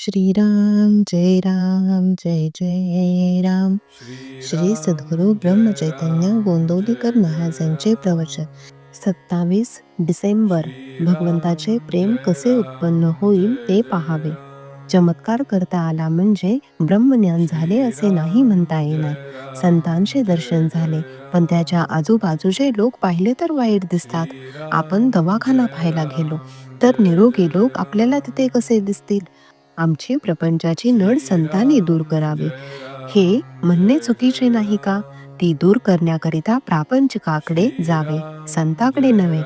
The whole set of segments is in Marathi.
श्रीराम जय राम जय जय राम. श्री सद्गुरु ब्रह्मचैतन्य गोंदवलेकर महाराजांचे प्रवचन. 27 डिसेंबर. भगवंताचे प्रेम कसे उत्पन्न होईल ते पाहावे. चमत्कार करता आला म्हणजे ब्रह्मज्ञान झाले असे नाही म्हणता येणार. संतांचे दर्शन झाले, पण त्याच्या आजूबाजूचे लोक पाहिले तर वाईट दिसतात. आपण दवाखाना पाहायला गेलो तर निरोगी लोक आपल्याला तिथे कसे दिसतील? आमची प्रपंचाची नड संतांनी दूर करावी हे म्हणणे चुकीचे नाही का? ती दूर करण्याकरिता प्रापंचिकाकडे जावे, संताकडे नव्हे.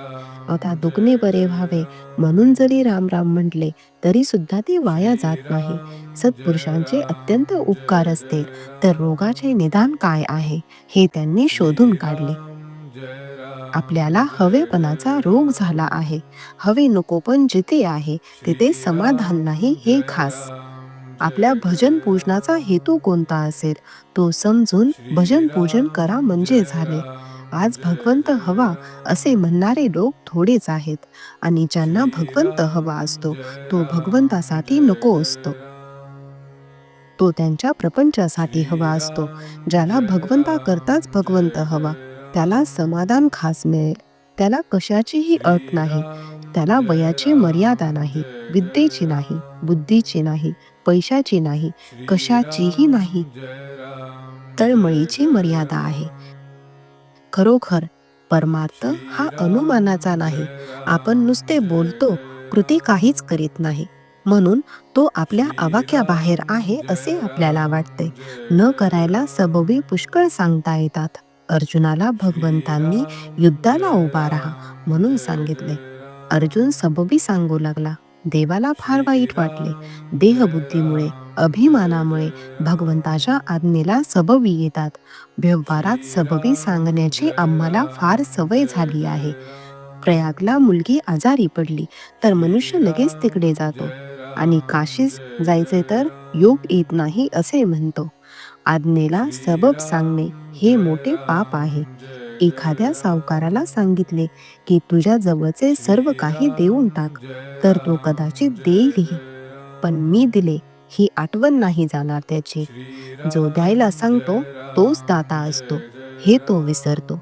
आता दुखणे बरे व्हावे म्हणून जरी राम राम म्हटले तरी सुद्धा ते वाया जात नाही. सत्पुरुषांचे अत्यंत उपकार असतील तर रोगाचे निदान काय आहे हे त्यांनी शोधून काढले. आपल्याला हवेपणाचा रोग झाला आहे. हवे नको पण जिथे आहे तिथे समाधान नाही हे खास. आपल्या भजन पूजनाचा हेतू कोणता असेल तो समजून भजन पूजन करा म्हणजे झाले. आज भगवंत हवा असे म्हणणारे लोक थोडेच आहेत, आणि ज्यांना भगवंत हवा असतो तो भगवंतासाठी नको असतो. तो त्यांच्या प्रपंचासाठी हवा असतो. ज्याला भगवंता करताच भगवंत हवा त्याला समाधान खास मिळेल. त्याला कशाचीही अट नाही. त्याला वयाची मर्यादा नाही, विद्येची नाही, बुद्धीची नाही, पैशाची नाही, कशाचीही नाही. तळमळीची मर्यादा आहे. खरोखर परमार्थ हा अनुमानाचा नाही. आपण नुसते बोलतो, कृती काहीच करीत नाही, म्हणून तो आपल्या आवाक्याबाहेर आहे असे आपल्याला वाटते. न करायला सबबी पुष्कळ सांगता येतात. अर्जुनाला भगवंतांनी युद्धाला उभा राहा म्हणून सांगितले. अर्जुन सबबी सांगू लागला. देवाला फार वाईट वाटले. देहबुद्धीमुळे, अभिमानामुळे भगवंताच्या आज्ञेला सबबी येतात. व्यवहारात सबबी सांगण्याची आम्हाला फार सवय झाली आहे. प्रयागला मुलगी आजारी पडली तर मनुष्य लगेच तिकडे जातो, आणि काशीस जायचे तर योग येत नाही असे म्हणतो. आज्ञेला सबब सांगणे हे मोठे पाप आहे. एखाद्या सावकाराला सांगितले की तुझ्या जवळचे सर्व काही देऊन टाक, तर तो कदाचित देईलही, पण मी दिले ही आठवण नाही जाणार त्याची. जो द्यायला सांगतो तोच दाता असतो हे तो विसरतो.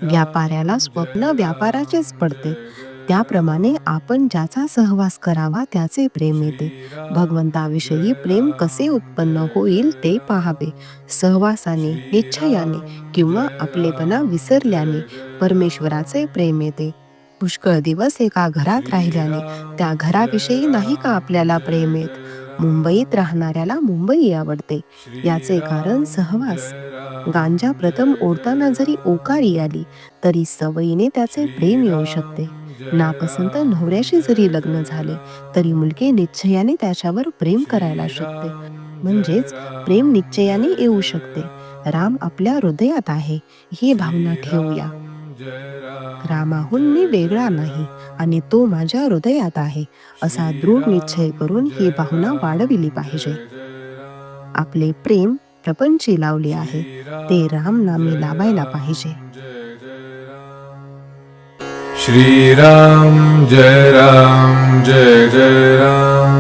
व्यापाऱ्याला स्वप्न व्यापाराचेच पडते. त्याप्रमाणे आपण ज्याचा सहवास करावा त्याचे प्रेम येते. भगवंताविषयी प्रेम कसे उत्पन्न होईल ते पाहावे. सहवासाने, निश्चयाने किंवा आपलेपणा विसरल्याने परमेश्वराचे प्रेम येते. पुष्कळ दिवस एका घरात राहिल्याने त्या घराविषयी नाही का आपल्याला प्रेम येत? मुंबईत राहणाऱ्याला मुंबई आवडते. याचे कारण सहवास. गांजा प्रथम ओढताना जरी ओकारी आली तरी सवयीने त्याचे प्रेम येऊ शकते. नापसंत नवऱ्याशी जरी लग्न झाले तरी मुलगी निश्चयाने त्याच्यावर प्रेम करायला शकते. म्हणजेच प्रेम निश्चयाने येऊ शकते. राम आपल्या हृदयात आहे ही भावना ठेवूया. रामाहून मी वेगळा नाही आणि तो माझ्या हृदयात आहे असा दृढ निश्चय करून ही भावना वाढविली पाहिजे. आपले प्रेम प्रपंची लावले आहे ते राम नामी लावायला पाहिजे. श्रीराम जय राम जय जय राम.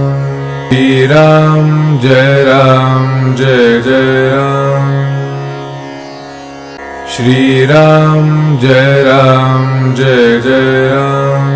श्रीराम जय राम जय जय राम. श्रीराम जय राम जय जय राम.